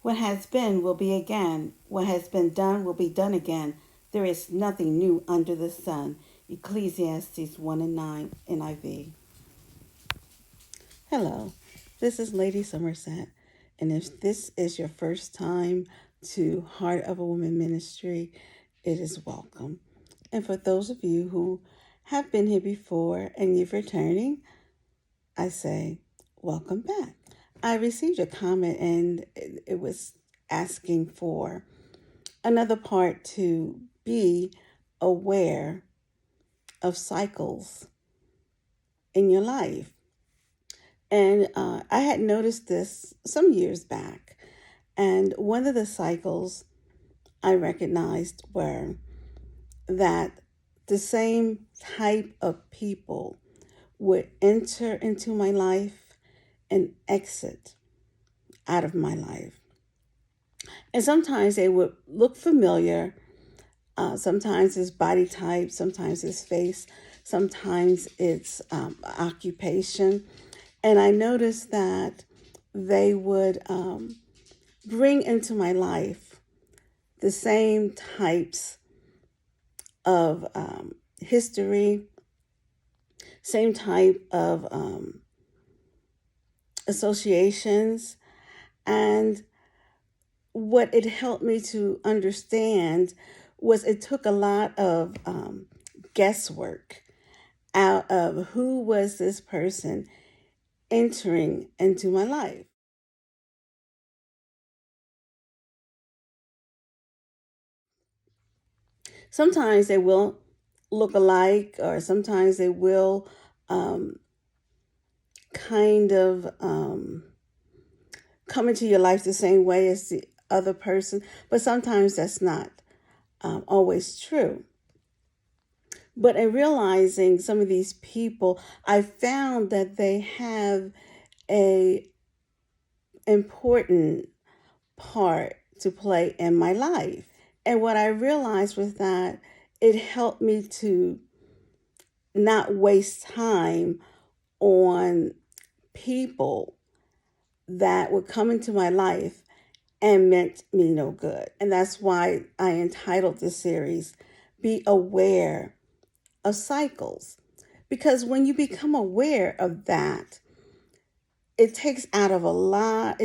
What has been will be again. What has been done will be done again. There is nothing new under the sun. Ecclesiastes 1 and 9 NIV. Hello, this is Lady Somerset, and if this is your first time to Heart of a Woman Ministry, it is welcome. And for those of you who have been here before and you're returning, I say welcome back. I received a comment and it was asking for another part to be aware of cycles in your life. And I had noticed this some years back. And one of the cycles I recognized were that the same type of people would enter into my life and exit out of my life. And sometimes they would look familiar. Sometimes it's body type, sometimes it's face, sometimes it's occupation. And I noticed that they would bring into my life the same types of history, same type of associations. And what it helped me to understand was it took a lot of guesswork out of who was this person entering into my life. Sometimes they will look alike, or sometimes they will um, kind of come into your life the same way as the other person, but sometimes that's not always true. But in realizing some of these people, I found that they have a important part to play in my life. And what I realized was that it helped me to not waste time on people that would come into my life and meant me no good. And that's why I entitled this series, Be Aware of Cycles. Because when you become aware of that, it takes out a lot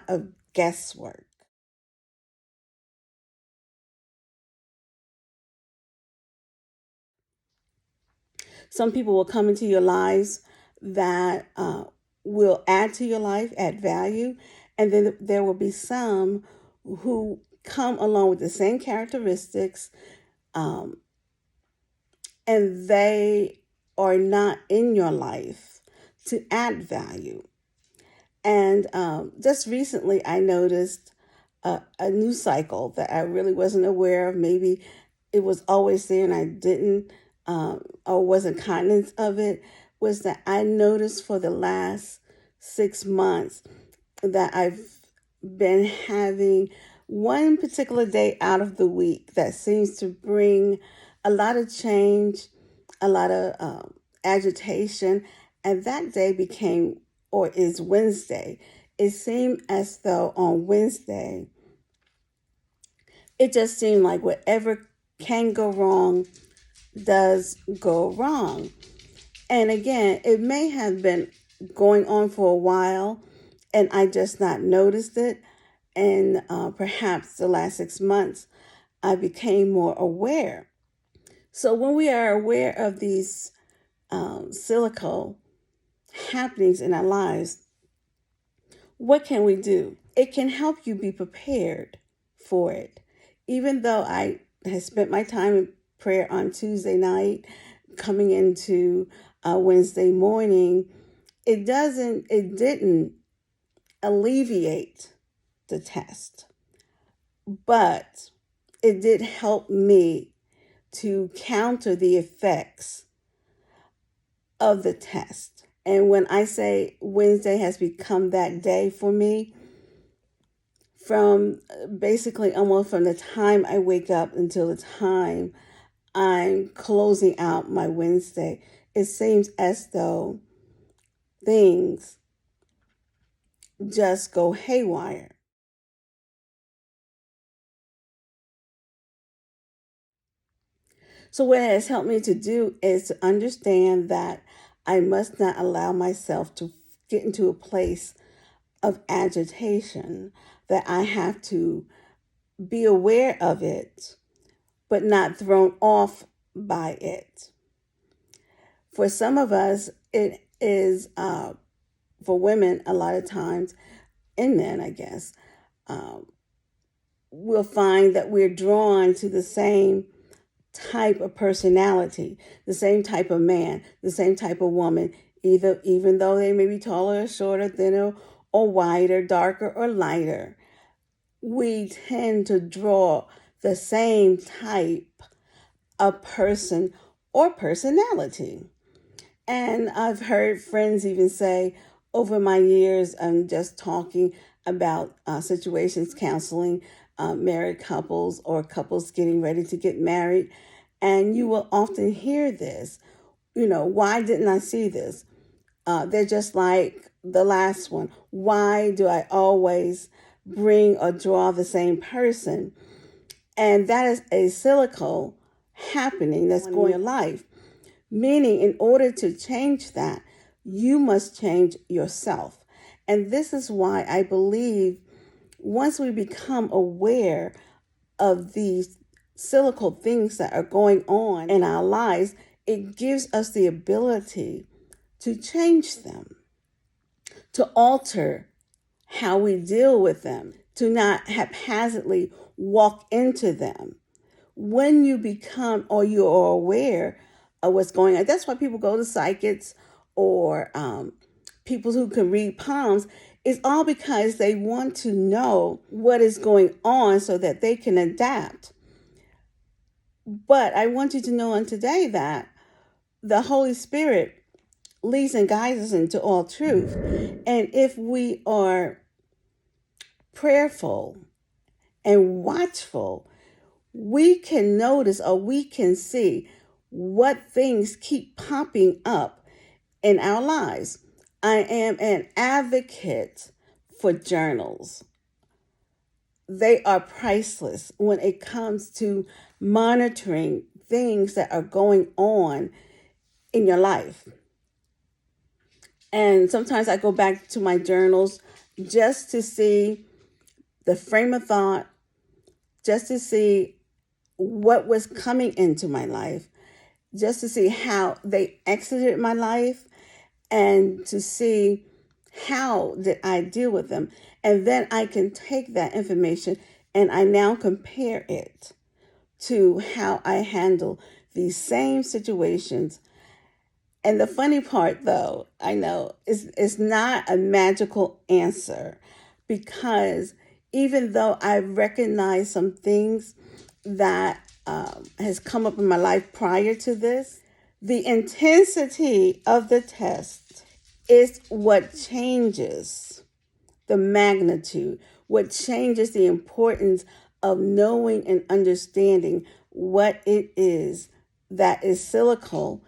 of guesswork. Some people will come into your lives that will add to your life, add value, and then there will be some who come along with the same characteristics, um, and they are not in your life to add value. And just recently, I noticed a new cycle that I really wasn't aware of. Maybe it was always there and I didn't or wasn't conscious of it. Was that I noticed for the last 6 months that I've been having one particular day out of the week that seems to bring a lot of change, a lot of agitation, and that day became or is Wednesday. It seemed as though on Wednesday, it just seemed like whatever can go wrong does go wrong. And again, it may have been going on for a while and I just not noticed it. And perhaps the last 6 months, I became more aware. So when we are aware of these cyclical happenings in our lives, what can we do? It can help you be prepared for it. Even though I had spent my time in prayer on Tuesday night, coming into Wednesday morning, it didn't alleviate the test, but it did help me to counter the effects of the test. And when I say Wednesday has become that day for me, from basically almost from the time I wake up until the time I'm closing out my Wednesday, it seems as though things just go haywire. So what it has helped me to do is to understand that I must not allow myself to get into a place of agitation, that I have to be aware of it, but not thrown off by it. For some of us, it is, for women, a lot of times, and men, I guess, um, we'll find that we're drawn to the same type of personality, the same type of man, the same type of woman, even though they may be taller or shorter, thinner or wider, darker or lighter. We tend to draw the same type of person or personality. And I've heard friends even say over my years, I'm just talking about situations, counseling married couples or couples getting ready to get married. And you will often hear this, why didn't I see this? They're just like the last one. Why do I always bring or draw the same person? And that is a cyclical happening that's going in your life. Meaning, in order to change that, you must change yourself. And this is why I believe once we become aware of these cyclical things that are going on in our lives, it gives us the ability to change them, to alter how we deal with them, to not haphazardly walk into them. When you become or you are aware of what's going on, that's why people go to psychics or people who can read palms. It's all because they want to know what is going on so that they can adapt. But I want you to know on today that the Holy Spirit leads and guides us into all truth. And if we are prayerful and watchful, we can notice or we can see what things keep popping up in our lives. I am an advocate for journals. They are priceless when it comes to monitoring things that are going on in your life. And sometimes I go back to my journals just to see the frame of thought, just to see what was coming into my life, just to see how they exited my life, and to see how did I deal with them. And then I can take that information and I now compare it to how I handle these same situations. And the funny part, though, I know, is it's not a magical answer, because even though I recognize some things that has come up in my life prior to this, the intensity of the test is what changes the magnitude, what changes the importance of knowing and understanding what it is that is cyclical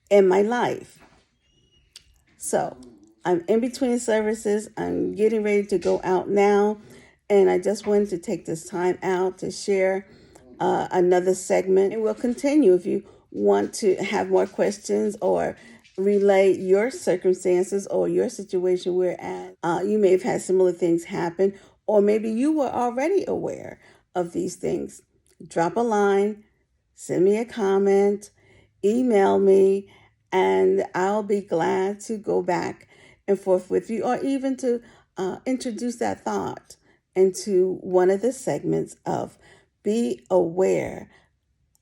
in my life. So I'm in between services. I'm getting ready to go out now. And I just wanted to take this time out to share another segment. And we'll continue if you want to have more questions or relay your circumstances or your situation we're at. You may have had similar things happen, or maybe you were already aware of these things. Drop a line, send me a comment, email me, and I'll be glad to go back and forth with you, or even to introduce that thought into one of the segments of Be Aware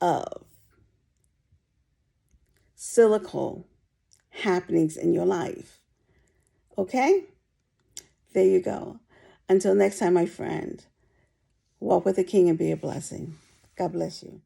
of Cyclical Happenings in Your Life. Okay? There you go. Until next time, my friend, walk with the King and be a blessing. God bless you.